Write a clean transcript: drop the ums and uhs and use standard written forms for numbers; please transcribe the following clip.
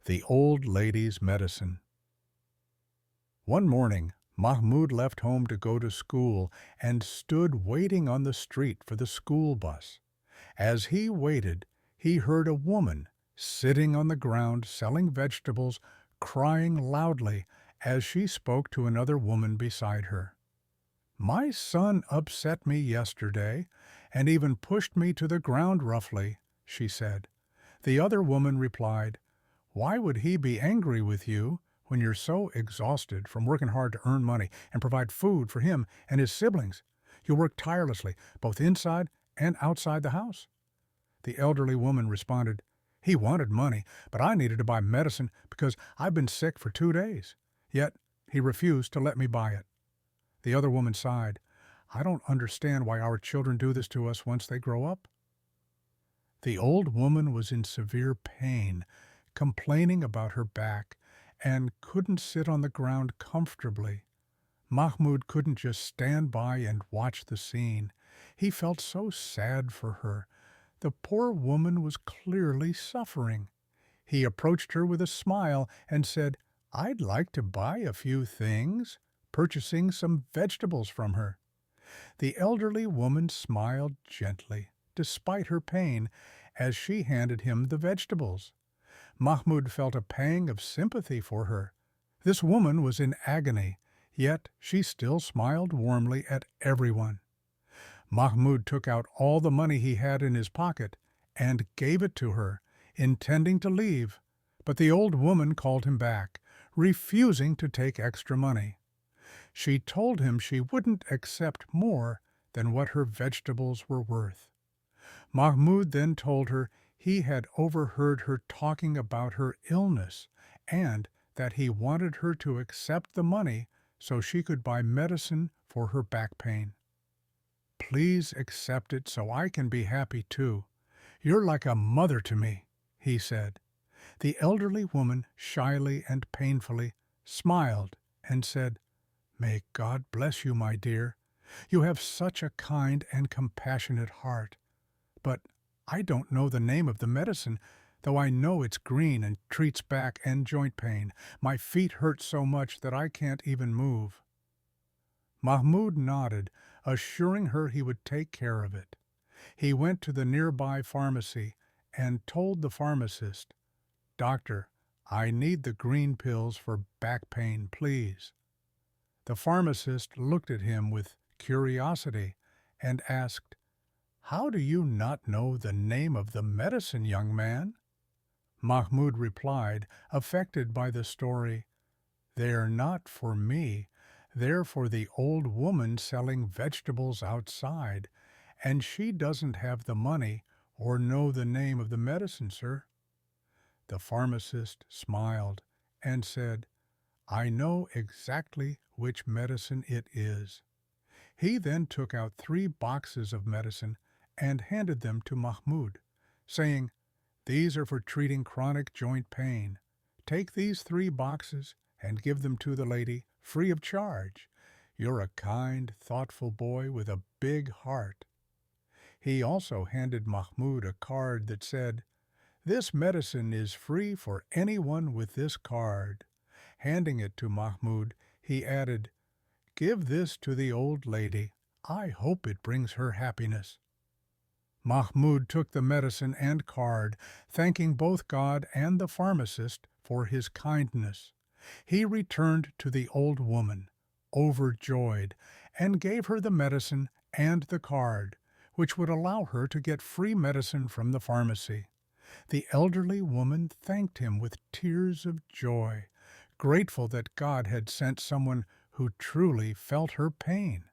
The Old Lady's Medicine. One morning, Mahmoud left home to go to school and stood waiting on the street for the school bus. As he waited, he heard a woman sitting on the ground selling vegetables, crying loudly as she spoke to another woman beside her. "My son upset me yesterday and even pushed me to the ground roughly," she said. The other woman replied, "Why would he be angry with you when you're so exhausted from working hard to earn money and provide food for him and his siblings? You work tirelessly, both inside and outside the house." The elderly woman responded, "He wanted money, but I needed to buy medicine because I've been sick for 2 days. Yet he refused to let me buy it." The other woman sighed, "I don't understand why our children do this to us once they grow up." The old woman was in severe pain, complaining about her back, and couldn't sit on the ground comfortably. Mahmoud couldn't just stand by and watch the scene. He felt so sad for her. The poor woman was clearly suffering. He approached her with a smile and said, "I'd like to buy a few things," purchasing some vegetables from her. The elderly woman smiled gently, despite her pain, as she handed him the vegetables. Mahmoud felt a pang of sympathy for her. This woman was in agony, yet she still smiled warmly at everyone. Mahmoud took out all the money he had in his pocket and gave it to her, intending to leave, but the old woman called him back, refusing to take extra money. She told him she wouldn't accept more than what her vegetables were worth. Mahmoud then told her he had overheard her talking about her illness and that he wanted her to accept the money so she could buy medicine for her back pain. "Please accept it so I can be happy too. You're like a mother to me," he said. The elderly woman, shyly and painfully, smiled and said, "May God bless you, my dear. You have such a kind and compassionate heart. But I don't know the name of the medicine, though I know it's green and treats back and joint pain. My feet hurt so much that I can't even move." Mahmoud nodded, assuring her he would take care of it. He went to the nearby pharmacy and told the pharmacist, "Doctor, I need the green pills for back pain, please." The pharmacist looked at him with curiosity and asked, "How do you not know the name of the medicine, young man?" Mahmoud replied, affected by the story, "They're not for me. They're for the old woman selling vegetables outside, and she doesn't have the money or know the name of the medicine, sir." The pharmacist smiled and said, "I know exactly which medicine it is." He then took out 3 boxes of medicine and handed them to Mahmoud, saying, "These are for treating chronic joint pain. Take these 3 boxes and give them to the lady free of charge. You're a kind, thoughtful boy with a big heart." He also handed Mahmoud a card that said, "This medicine is free for anyone with this card." Handing it to Mahmoud, he added, "Give this to the old lady. I hope it brings her happiness." Mahmoud took the medicine and card, thanking both God and the pharmacist for his kindness. He returned to the old woman, overjoyed, and gave her the medicine and the card, which would allow her to get free medicine from the pharmacy. The elderly woman thanked him with tears of joy, grateful that God had sent someone who truly felt her pain.